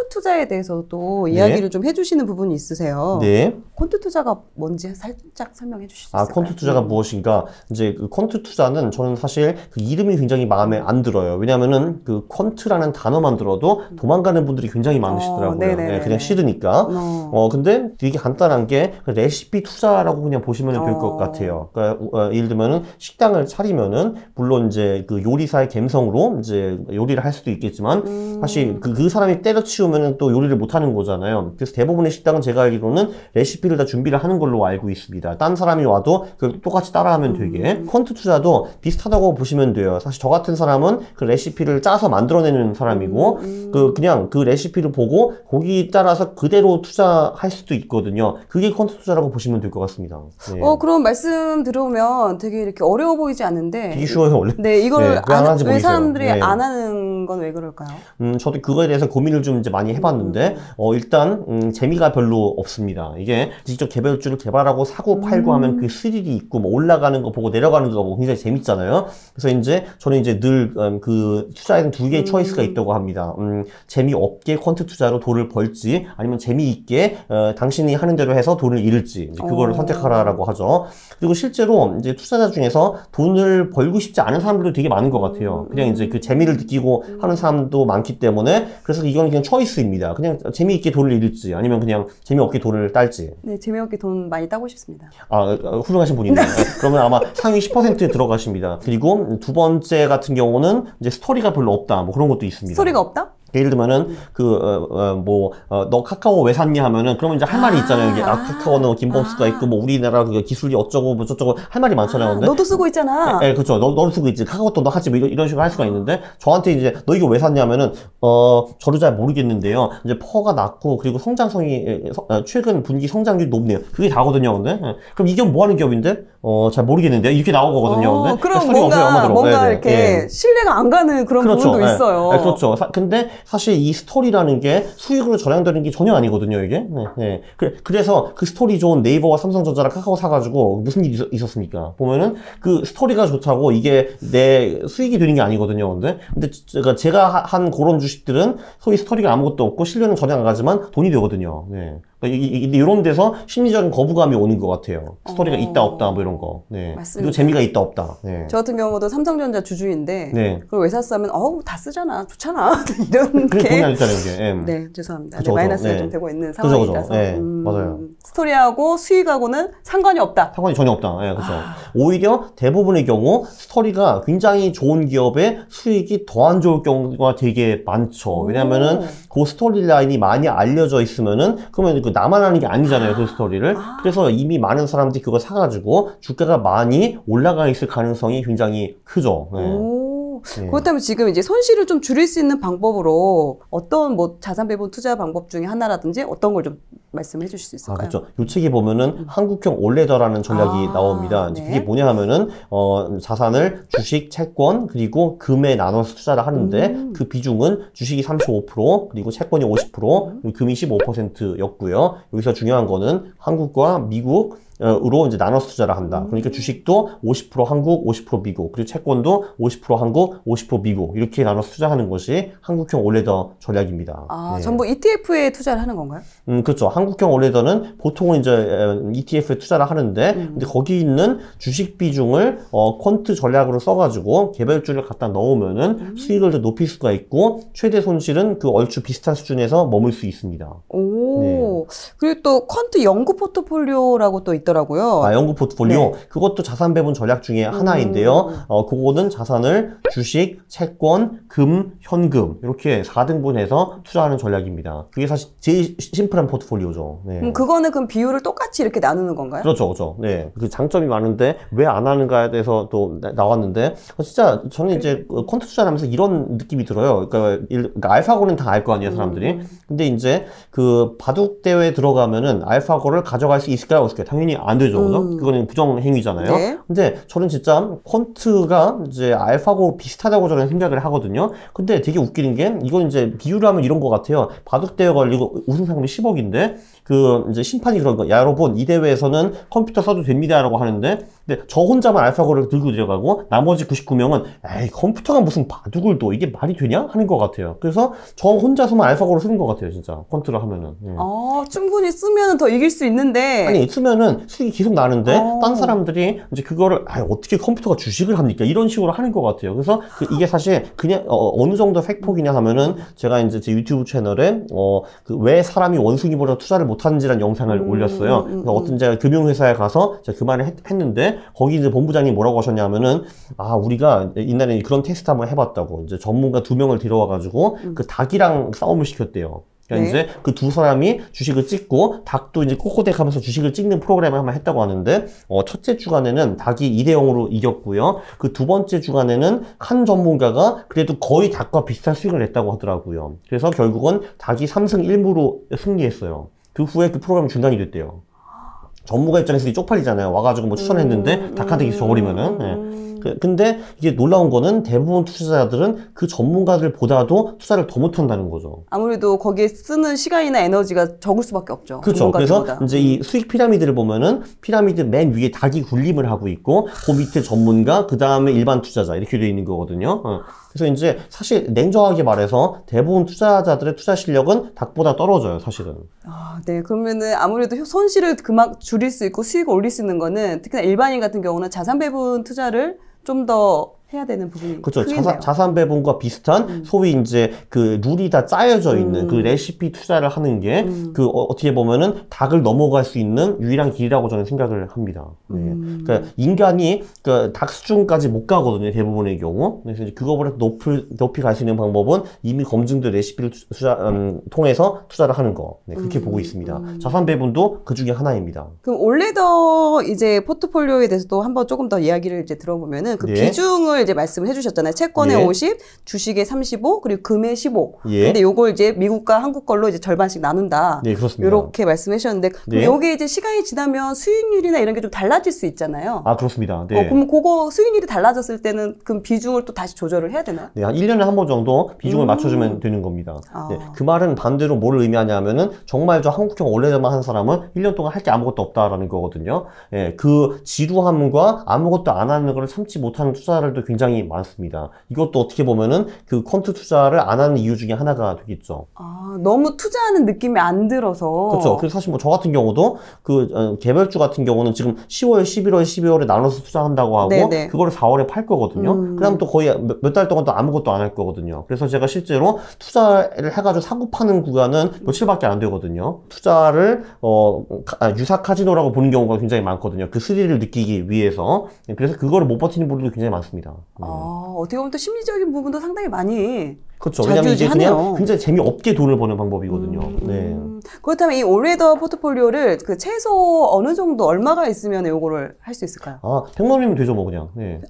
퀀트 투자에 대해서도 이야기를 좀 해주시는 부분이 있으세요. 네. 퀀트 투자가 뭔지 살짝 설명해 주실 수 있을까요? 퀀트 투자가 무엇인가? 이제 그 퀀트 투자는 저는 사실 그 이름이 굉장히 마음에 안 들어요. 왜냐면은 그 퀀트라는 단어만 들어도 도망가는 분들이 굉장히 많으시더라고요. 네, 그냥 싫으니까. 근데 되게 간단한 게 레시피 투자라고 그냥 보시면 될 것 같아요. 그러니까 예를 들면은 식당을 차리면은 물론 이제 그 요리사의 감성으로 이제 요리를 할 수도 있겠지만 사실 그 사람이 때려치우면은 또 요리를 못 하는 거잖아요. 그래서 대부분의 식당은 제가 알기로는 레시피를 다 준비를 하는 걸로 알고 있습니다. 딴 사람이 와도 그걸 똑같이 따라하면 되게. 퀀트 투자도 비슷하다고 보시면 돼요. 사실 저 같은 사람은 그 레시피를 짜서 만들어내는 사람이고 그냥 그 레시피를 보고 거기 따라서 그대로 투자할 수도 있거든요. 그게 퀀트 투자라고 보시면 될 것 같습니다. 네. 그럼 말씀 들어오면 되게 이렇게 어려워 보이지 않는데 되게 쉬워요, 원래. 네, 이걸 네, 왜 사람들이 네. 안 하는 건 왜 그럴까요? 저도 그거에 대해서 고민을 좀 이제 많이 해봤는데, 일단, 재미가 별로 없습니다. 이게 직접 개별주를 개발하고 사고 팔고 하면 그 스릴이 있고, 뭐 올라가는 거 보고 내려가는 거 보고 굉장히 재밌잖아요. 그래서 이제 저는 이제 늘, 그 투자에는 두 개의 초이스가 있다고 합니다. 재미없게 퀀트 투자로 돈을 벌지, 아니면 재미있게, 당신이 하는 대로 해서 돈을 잃을지, 이제 그거를 선택하라라고 하죠. 그리고 실제로 이제 투자자 중에서 돈을 벌고 싶지 않은 사람들도 되게 많은 것 같아요. 그냥 이제 그 재미를 느끼고 하는 사람도 많기 때문에, 그래서 이건 그냥 초이스입니다. 그냥 재미있게 돈을 잃을지 아니면 그냥 재미없게 돈을 딸지. 네, 재미없게 돈 많이 따고 싶습니다. 훌륭하신 분이네요. 그러면 아마 상위 10%에 들어가십니다. 그리고 두 번째 같은 경우는 이제 스토리가 별로 없다, 뭐 그런 것도 있습니다. 스토리가 없다? 예를 들면은, 너 카카오 왜 샀냐 하면은, 그러면 이제 할 말이 있잖아요. 이게, 카카오는 김범수가 있고, 뭐, 우리나라 그 기술이 어쩌고, 뭐, 저쩌고, 할 말이 많잖아요. 근데. 너도 쓰고 있잖아. 네, 그렇죠. 너도 쓰고 있지. 카카오도 너 하지. 뭐, 이런 식으로 할 수가 있는데, 저한테 이제, 너 이거 왜 샀냐 하면은, 저도 잘 모르겠는데요. 이제 퍼가 낮고, 그리고 성장성이, 최근 분기 성장률이 높네요. 그게 다거든요, 근데. 그럼 이게 뭐 하는 기업인데? 잘 모르겠는데요. 이렇게 나오거든요. 근데. 그럼 뭔가 이렇게 신뢰가 안 가는 그런 그렇죠. 부분도 있어요. 그렇죠. 근데 사실 이 스토리라는 게 수익으로 전향되는 게 전혀 아니거든요, 이게. 그래서 그 스토리 좋은 네이버와 삼성전자랑 카카오 사가지고 무슨 일이 있었습니까? 보면은 그 스토리가 좋다고 이게 내 수익이 되는 게 아니거든요, 근데 제가 한 그런 주식들은 소위 스토리가 아무것도 없고 신뢰는 전혀 안 가지만 돈이 되거든요. 이런 데서 심리적인 거부감이 오는 것 같아요. 스토리가 있다 없다 뭐 이런 거. 네. 맞습니다. 그리고 재미가 있다 없다. 네. 저 같은 경우도 삼성전자 주주인데 네. 그걸 왜 샀으면 다 쓰잖아, 좋잖아 이런 그게 게 돈이 아니잖아요, 이게. 네, 죄송합니다. 그쵸, 마이너스가 네. 좀 되고 있는 상황이라서. 네, 맞아요. 스토리하고 수익하고는 상관이 없다. 상관이 전혀 없다. 그렇죠. 오히려 대부분의 경우 스토리가 굉장히 좋은 기업의 수익이 더 안 좋을 경우가 되게 많죠. 왜냐면은 그 스토리 라인이 많이 알려져 있으면은 그러면 그 나만 하는 게 아니잖아요, 그 스토리를. 그래서 이미 많은 사람들이 그거 사가지고 주가가 많이 올라가 있을 가능성이 굉장히 크죠. 그렇다면 지금 이제 손실을 좀 줄일 수 있는 방법으로 어떤 뭐 자산 배분 투자 방법 중에 하나라든지 어떤 걸 좀 말씀해 주실 수 있을까요? 그렇죠. 요 책에 보면은 한국형 올레더라는 전략이 나옵니다. 네. 그게 뭐냐 하면은, 자산을 주식, 채권, 그리고 금에 나눠서 투자를 하는데, 그 비중은 주식이 35%, 그리고 채권이 50%, 그리고 금이 15%였고요. 여기서 중요한 거는 한국과 미국, 으로 이제 나눠서 투자를 한다. 그러니까 주식도 50% 한국, 50% 미국, 그리고 채권도 50% 한국, 50% 미국 이렇게 나눠서 투자하는 것이 한국형 올레더 전략입니다. 전부 ETF에 투자를 하는 건가요? 그렇죠. 한국형 올레더는 보통은 이제 ETF에 투자를 하는데, 근데 거기 있는 주식 비중을 퀀트 전략으로 써가지고 개별주를 갖다 넣으면은 수익을 더 높일 수가 있고 최대 손실은 그 얼추 비슷한 수준에서 머물 수 있습니다. 그리고 또 퀀트 연구 포트폴리오라고 또 있더라고요. 연구 포트폴리오. 그것도 자산 배분 전략 중에 하나인데요. 그거는 자산을 주식, 채권, 금, 현금 이렇게 4등분해서 투자하는 전략입니다. 그게 사실 제일 심플한 포트폴리오죠. 그거는 그럼 비율을 똑같이 이렇게 나누는 건가요? 그렇죠. 네. 그 장점이 많은데 왜 안 하는가에 대해서 또 나왔는데 진짜 저는 이제 퀀트 투자를 하면서 이런 느낌이 들어요. 그러니까 알파고는 다 알 거 아니에요, 사람들이. 근데 이제 그 바둑 바둑대회에 들어가면은 알파고를 가져갈 수 있을까요? 없을까요? 당연히 안 되죠. 그죠? 그거는 부정행위잖아요. 네. 근데 저는 진짜 퀀트가 이제 알파고 비슷하다고 저는 생각을 하거든요. 근데 되게 웃기는 게 이건 이제 비유를 하면 이런 것 같아요. 바둑대회 걸리고 우승 상금이 10억인데 그 이제 심판이 그런 거, 야 여러분 이 대회에서는 컴퓨터 써도 됩니다라고 하는데, 근데 저 혼자만 알파고를 들고 들어가고 나머지 99명은 에이 컴퓨터가 무슨 바둑을 둬, 이게 말이 되냐 하는 것 같아요. 그래서 저 혼자서만 알파고를 쓰는 것 같아요, 진짜 퀀트를 하면은. 충분히 쓰면 더 이길 수 있는데. 아니 쓰면은 수익이 계속 나는데 딴 사람들이 이제 그거를 어떻게 컴퓨터가 주식을 합니까? 이런 식으로 하는 것 같아요. 그래서 이게 사실 그냥 어느 정도 팩폭이냐 하면은 제가 이제 제 유튜브 채널에 그 왜 사람이 원숭이보다 투자를 못하는지라는 영상을 올렸어요. 그래서 어떤 제가 금융회사에 가서 제가 그 말을 했는데 거기 이제 본부장이 뭐라고 하셨냐면은 우리가 옛날에 그런 테스트 한번 해봤다고, 이제 전문가 2명을 데려와가지고 그 닭이랑 싸움을 시켰대요. 그러니까 네. 이제 그 두 사람이 주식을 찍고 닭도 이제 꼬꼬댁 하면서 주식을 찍는 프로그램을 한번 했다고 하는데, 첫째 주간에는 닭이 2대0으로 이겼고요. 그 두 번째 주간에는 한 전문가가 그래도 거의 닭과 비슷한 수익을 냈다고 하더라고요. 그래서 결국은 닭이 3승 1무로 승리했어요. 그 후에 그 프로그램이 중단이 됐대요. 전문가 입장에서 쪽팔리잖아요. 와가지고 뭐 추천했는데 닭한테 계속 져버리면은. 네. 근데 이게 놀라운 거는 대부분 투자자들은 그 전문가들보다도 투자를 더 못한다는 거죠. 아무래도 거기에 쓰는 시간이나 에너지가 적을 수밖에 없죠. 그렇죠. 그래서 이제 이 수익 피라미드를 보면은 피라미드 맨 위에 닭이 군림을 하고 있고 그 밑에 전문가, 그 다음에 일반 투자자 이렇게 되어 있는 거거든요. 그래서 이제 사실 냉정하게 말해서 대부분 투자자들의 투자 실력은 닭보다 떨어져요, 사실은. 네. 그러면은 아무래도 손실을 그만 줄일 수 있고 수익을 올릴 수 있는 거는 특히나 일반인 같은 경우는 자산 배분 투자를 좀 더 해야 되는 부분이 그렇죠. 크겠네요. 자산 배분과 비슷한 소위 이제 그 룰이 다 짜여져 있는 그 레시피 투자를 하는 게 그 어떻게 보면은 닭을 넘어갈 수 있는 유일한 길이라고 저는 생각을 합니다. 네. 그러니까 인간이 그 닭 수준까지 못 가거든요, 대부분의 경우. 그래서 이제 그거보다 높이 갈 수 있는 방법은 이미 검증된 레시피를 통해서 투자를 하는 거. 네, 그렇게 보고 있습니다. 자산 배분도 그 중에 하나입니다. 그럼 올레더 이제 포트폴리오에 대해서도 한번 조금 더 이야기를 이제 들어보면은 그 네. 비중을 이제 말씀을 해주셨잖아요. 채권에 예. 50, 주식에 35, 그리고 금에 15. 예. 근데 요걸 이제 미국과 한국 걸로 이제 절반씩 나눈다. 네, 그렇습니다. 이렇게 말씀하셨는데, 네. 요게 이제 시간이 지나면 수익률이나 이런 게 좀 달라질 수 있잖아요. 그렇습니다. 네. 그럼 그거 수익률이 달라졌을 때는 그 비중을 또 다시 조절을 해야 되나요? 네, 한 1년에 한 번 정도 비중을 맞춰주면 되는 겁니다. 네, 그 말은 반대로 뭘 의미하냐면은 정말 저 한국형 원래대만 한 사람은 1년 동안 할 게 아무것도 없다라는 거거든요. 네, 그 지루함과 아무것도 안 하는 걸 참지 못하는 투자자들도 굉장히 많습니다. 이것도 어떻게 보면은 그 퀀트 투자를 안 하는 이유 중에 하나가 되겠죠. 너무 투자하는 느낌이 안 들어서. 그렇죠. 그래서 사실 뭐 저 같은 경우도 그 개별주 같은 경우는 지금 10월, 11월, 12월에 나눠서 투자한다고 하고 네네. 그거를 4월에 팔 거거든요. 그다음 또 거의 몇 달 동안 또 아무것도 안 할 거거든요. 그래서 제가 실제로 투자를 해가지고 사고 파는 구간은 며칠밖에 안 되거든요. 투자를 유사 카지노라고 보는 경우가 굉장히 많거든요. 그 스릴을 느끼기 위해서. 그래서 그거를 못 버티는 분들도 굉장히 많습니다. 어떻게 보면 또 심리적인 부분도 상당히 많이. 그렇죠. 왜냐면 이게 좌지우지하네요. 그냥 굉장히 재미없게 돈을 버는 방법이거든요. 네. 그렇다면 이 올레더 포트폴리오를 그 최소 어느 정도 얼마가 있으면 요거를 할 수 있을까요? 100만 원이면 되죠, 뭐 그냥. 네.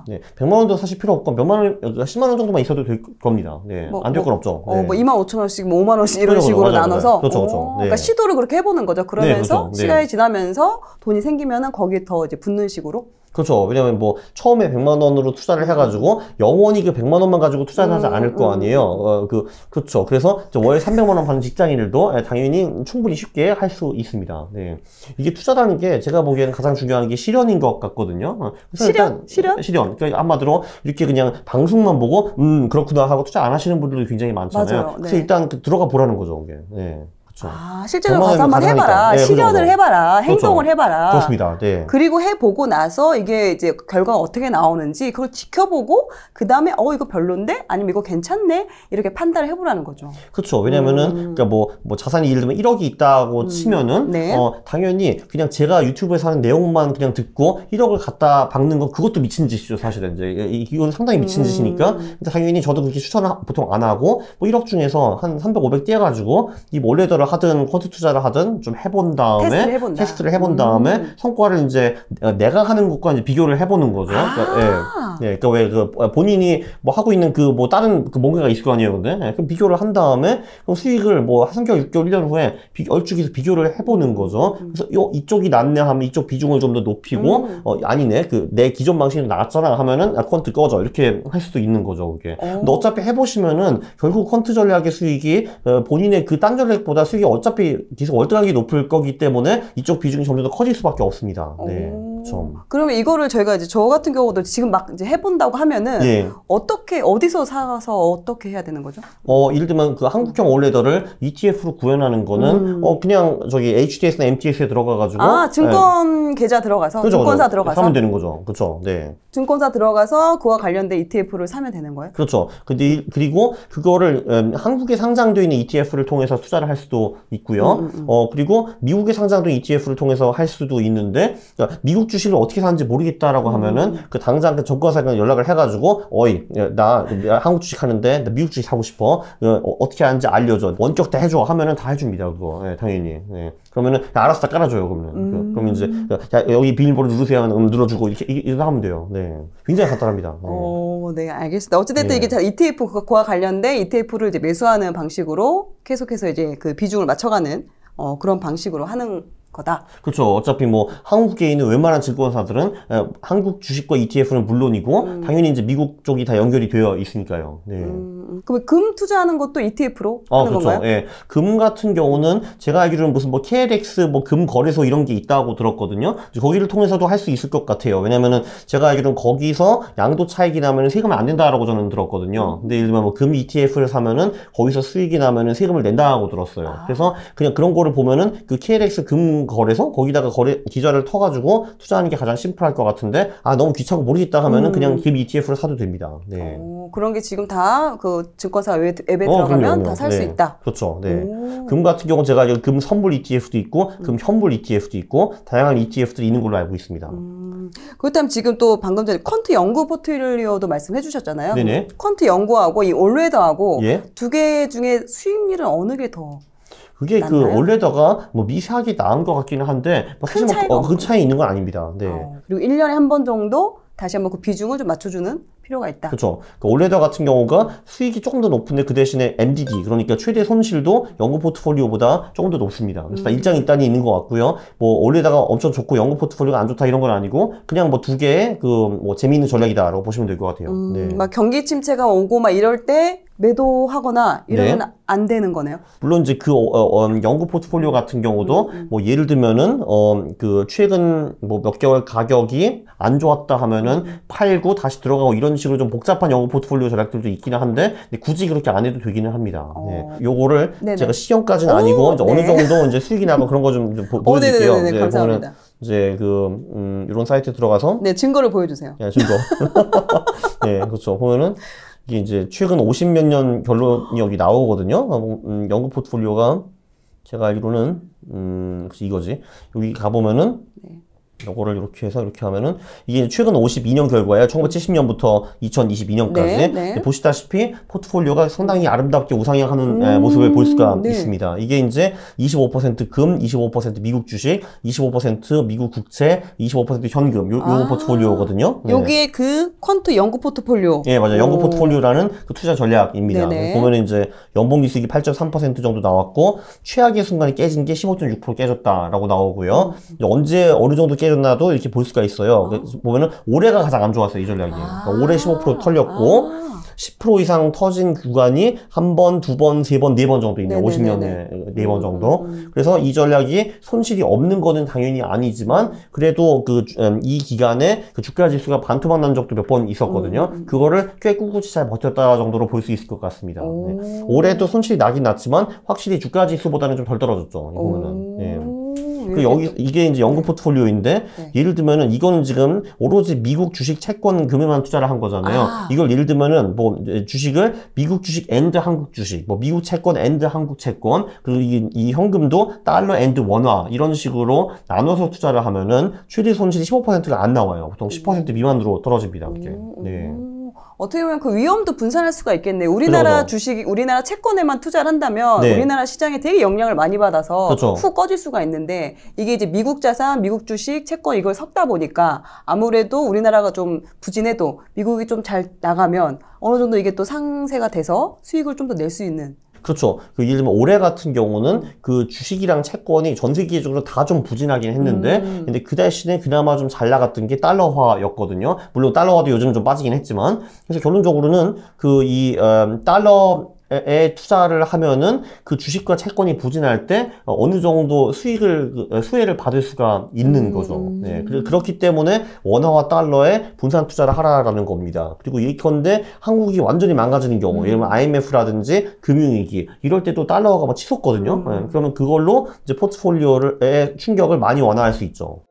네. 100만 원도 사실 필요 없고 몇만 원, 10만 원 정도만 있어도 될 겁니다. 네. 안 될 건 없죠. 네. 뭐 25,000원씩, 뭐 5만 원씩 이런 그렇죠, 식으로 맞아요, 나눠서. 맞아요. 그렇죠, 그렇죠. 네. 그러니까 시도를 그렇게 해보는 거죠. 그러면서 네, 그렇죠. 네. 시간이 지나면서 돈이 생기면은 거기에 더 이제 붙는 식으로. 그렇죠. 왜냐면 뭐 처음에 100만 원으로 투자를 해가지고 영원히 그 100만 원만 가지고 투자를 하지 않을 거 아니에요. 그렇죠. 그래서 월 300만 원 받는 직장인들도 당연히 충분히 쉽게 할 수 있습니다. 네. 이게 투자라는 게 제가 보기에는 가장 중요한 게 실현인 것 같거든요. 실현? 실현. 그러니까 한마디로 이렇게 그냥 방송만 보고 그렇구나 하고 투자 안 하시는 분들도 굉장히 많잖아요. 맞아요. 그래서 네. 일단 들어가 보라는 거죠, 이게. 네. 그렇죠. 실제로 가서 한번 해봐라. 네, 실현을 그렇죠. 해봐라. 행동을 그렇죠. 해봐라. 그렇습니다. 네. 그리고 해보고 나서 이게 이제 결과가 어떻게 나오는지 그걸 지켜보고 그 다음에 이거 별론데? 아니면 이거 괜찮네? 이렇게 판단을 해보라는 거죠. 그렇죠. 왜냐면은 그러니까 뭐 자산이 예를 들면 1억이 있다고 치면은 네. 당연히 그냥 제가 유튜브에서 하는 내용만 그냥 듣고 1억을 갖다 박는 건 그것도 미친 짓이죠, 사실은. 이제 이건 상당히 미친 짓이니까. 근데 당연히 저도 그렇게 추천을 보통 안 하고 뭐 1억 중에서 한 300, 500 떼어가지고 이 올레더를 하든 퀀트 투자를 하든 좀 해본 다음에 테스트를 해본 다음에 성과를 이제 내가 하는 것과 이제 비교를 해보는 거죠. 그러니까 왜 그 본인이 뭐 하고 있는 그 뭐 다른 그 뭔가가 있을 거 아니에요, 근데 그럼 비교를 한 다음에 그럼 수익을 뭐 3개월, 6개월, 1년 후에 얼추기서 비교를 해보는 거죠. 그래서 이쪽이 낫네 하면 이쪽 비중을 좀 더 높이고 아니네 그 내 기존 방식이 낫잖아 하면은 퀀트 꺼져 이렇게 할 수도 있는 거죠, 그게. 근데 어차피 해보시면은 결국 퀀트 전략의 수익이 본인의 그 딴 전략보다 수익이 어차피 계속 월등하게 높을 거기 때문에 이쪽 비중이 점점 더 커질 수밖에 없습니다. 네. 그렇죠. 그러면 이거를 저희가 이제 저 같은 경우도 지금 막 이제 해본다고 하면은 어떻게 어디서 사서 어떻게 해야 되는 거죠? 예를 들면 그 한국형 올레더를 ETF로 구현하는 거는 그냥 저기 HTS나 MTS에 들어가가지고 증권 계좌 들어가서 그렇죠, 증권사 들어가서 사면 되는 거죠. 그렇죠. 네. 증권사 들어가서 그와 관련된 ETF를 사면 되는 거예요? 그렇죠. 근데 그리고 그거를 한국에 상장되어 있는 ETF를 통해서 투자를 할 수도 있고요. 그리고 미국에 상장된 ETF를 통해서 할 수도 있는데 그러니까 미국 주식을 어떻게 사는지 모르겠다라고 하면은 그 당장 그 증권사랑 연락을 해가지고 나 한국 주식 하는데 나 미국 주식 사고 싶어. 어떻게 하는지 알려줘. 원격 다 해줘 하면은 다 해줍니다. 그거 당연히. 그러면은 알아서 다 깔아줘요. 그러면 이제 여기 비밀번호 누르세요 하면 눌러주고 이렇게 하면 돼요. 네, 굉장히 간단합니다. 네, 알겠습니다. 어찌됐든 이게 ETF 그거와 관련된 ETF를 이제 매수하는 방식으로 계속해서 이제 그 비중을 맞춰가는 그런 방식으로 하는 거다. 그렇죠. 어차피 뭐 한국에 있는 웬만한 증권사들은 한국 주식과 ETF는 물론이고 당연히 이제 미국 쪽이 다 연결이 되어 있으니까요. 네. 그럼 금 투자하는 것도 ETF로 하는 그렇죠. 건가요? 예. 금 같은 경우는 제가 알기로는 무슨 뭐 KLX 뭐 금 거래소 이런 게 있다고 들었거든요. 거기를 통해서도 할 수 있을 것 같아요. 왜냐면은 제가 알기로는 거기서 양도 차익이 나면은 세금을 안 낸다라고 저는 들었거든요. 근데 예를 들면 뭐 금 ETF를 사면은 거기서 수익이 나면은 세금을 낸다고 들었어요. 그래서 그냥 그런 거를 보면은 그 KLX 금 거래소 거기다가 계좌를 터가지고 투자하는 게 가장 심플할 것 같은데 너무 귀찮고 모르겠다 하면은 그냥 금 ETF를 사도 됩니다. 네. 그런 게 지금 다 그 증권사 앱에 들어가면 다 살 수 있다. 그렇죠. 네. 금 같은 경우는 제가 금 선물 ETF도 있고 금 현물 ETF도 있고 다양한 ETF들이 있는 걸로 알고 있습니다. 그렇다면 지금 또 방금 전에 퀀트 연구 포트폴리오도 말씀해 주셨잖아요. 네네. 퀀트 연구하고 이 올레더하고 두 개 중에 수익률은 어느 게 더? 그게 낫나요? 그 올레더가 뭐 미세하게 나은 것 같기는 한데 사실 큰 차이 있는 건 아닙니다. 네. 그리고 1년에 한 번 정도 다시 한번 그 비중을 좀 맞춰주는 필요가 있다. 그렇죠. 그 올레더 같은 경우가 수익이 조금 더 높은데 그 대신에 MDD 그러니까 최대 손실도 연구 포트폴리오보다 조금 더 높습니다. 그래서 다 일장일단이 있는 것 같고요. 뭐 올레더가 엄청 좋고 연구 포트폴리오가 안 좋다 이런 건 아니고 그냥 뭐 두 개의 그 뭐 재미있는 전략이다라고 보시면 될 것 같아요. 네. 막 경기 침체가 오고 막 이럴 때 매도하거나 이러면 안 되는 거네요. 물론 이제 그 연구 포트폴리오 같은 경우도 뭐 예를 들면은 그 최근 뭐 몇 개월 가격이 안 좋았다 하면은 팔고 다시 들어가고 이런 식으로 좀 복잡한 연구 포트폴리오 전략들도 있기는 한데 굳이 그렇게 안 해도 되기는 합니다. 네. 요거를 제가 시험까지는 아니고 이제 어느 정도 이제 수익이 나고 그런 거 좀 보여드릴게요. 네네네, 감사합니다. 이제 그 이런 사이트에 들어가서 증거를 보여주세요. 네, 증거. 네, 그렇죠. 보면은 이게 이제 최근 50몇 년 결론이 여기 나오거든요. 연구 포트폴리오가 제가 알기로는 이거지. 여기 가보면은 요거를 이렇게 해서 이렇게 하면은 이게 최근 52년 결과예요. 1970년부터 2022년까지. 보시다시피 포트폴리오가 상당히 아름답게 우상향하는 모습을 볼 수가 있습니다. 이게 이제 25% 금, 25% 미국 주식, 25% 미국 국채, 25% 현금 요 포트폴리오거든요. 여기에 그 퀀트 연구 포트폴리오. 예, 맞아요. 연구 포트폴리오라는 그 투자 전략입니다. 보면은 이제 연봉 수익이 8.3% 정도 나왔고 최악의 순간이 깨진 게 15.6% 깨졌다라고 나오고요. 언제 어느 정도 깨졌나도 이렇게 볼 수가 있어요. 보면은 올해가 가장 안 좋았어요, 이 전략이. 그러니까 올해 15% 털렸고 10% 이상 터진 구간이 한 번, 두 번, 세 번, 네 번 정도 있네요. 50년에 네 번 정도. 그래서 이 전략이 손실이 없는 거는 당연히 아니지만 그래도 이 기간에 그 주가 지수가 반토막 난 적도 몇 번 있었거든요. 그거를 꽤 꿋꿋이 잘 버텼다 정도로 볼 수 있을 것 같습니다. 네. 올해도 손실이 나긴 났지만 확실히 주가 지수보다는 좀 덜 떨어졌죠. 이 보면은. 네. 이게 이제 연구 포트폴리오인데 예를 들면은 이거는 지금 오로지 미국 주식 채권 금에만 투자를 한 거잖아요. 이걸 예를 들면은 뭐 주식을 미국 주식 앤드 한국 주식, 뭐 미국 채권 앤드 한국 채권, 그리고 이 현금도 달러 앤드 원화 이런 식으로 나눠서 투자를 하면은 최대 손실이 15%가 안 나와요. 보통 10% 미만으로 떨어집니다. 그게. 네. 어떻게 보면 그 위험도 분산할 수가 있겠네요. 우리나라 그렇죠. 주식, 우리나라 채권에만 투자를 한다면 네. 우리나라 시장에 되게 영향을 많이 받아서 그렇죠. 훅 꺼질 수가 있는데 이게 이제 미국 자산, 미국 주식, 채권 이걸 섞다 보니까 아무래도 우리나라가 좀 부진해도 미국이 좀 잘 나가면 어느 정도 이게 또 상세가 돼서 수익을 좀 더 낼 수 있는. 그렇죠. 그 예를 들면 올해 같은 경우는 그 주식이랑 채권이 전 세계적으로 다 좀 부진하긴 했는데 근데 그 대신에 그나마 좀 잘 나갔던 게 달러화였거든요. 물론 달러화도 요즘 좀 빠지긴 했지만 그래서 결론적으로는 그 달러에 투자를 하면은 그 주식과 채권이 부진할 때 어느 정도 수혜를 받을 수가 있는 거죠. 네. 그렇기 때문에 원화와 달러에 분산 투자를 하라라는 겁니다. 그리고 예컨대 한국이 완전히 망가지는 경우, 예를 들면 IMF라든지 금융위기 이럴 때도 달러가 막 치솟거든요. 네. 그러면 그걸로 이제 포트폴리오의 충격을 많이 완화할 수 있죠.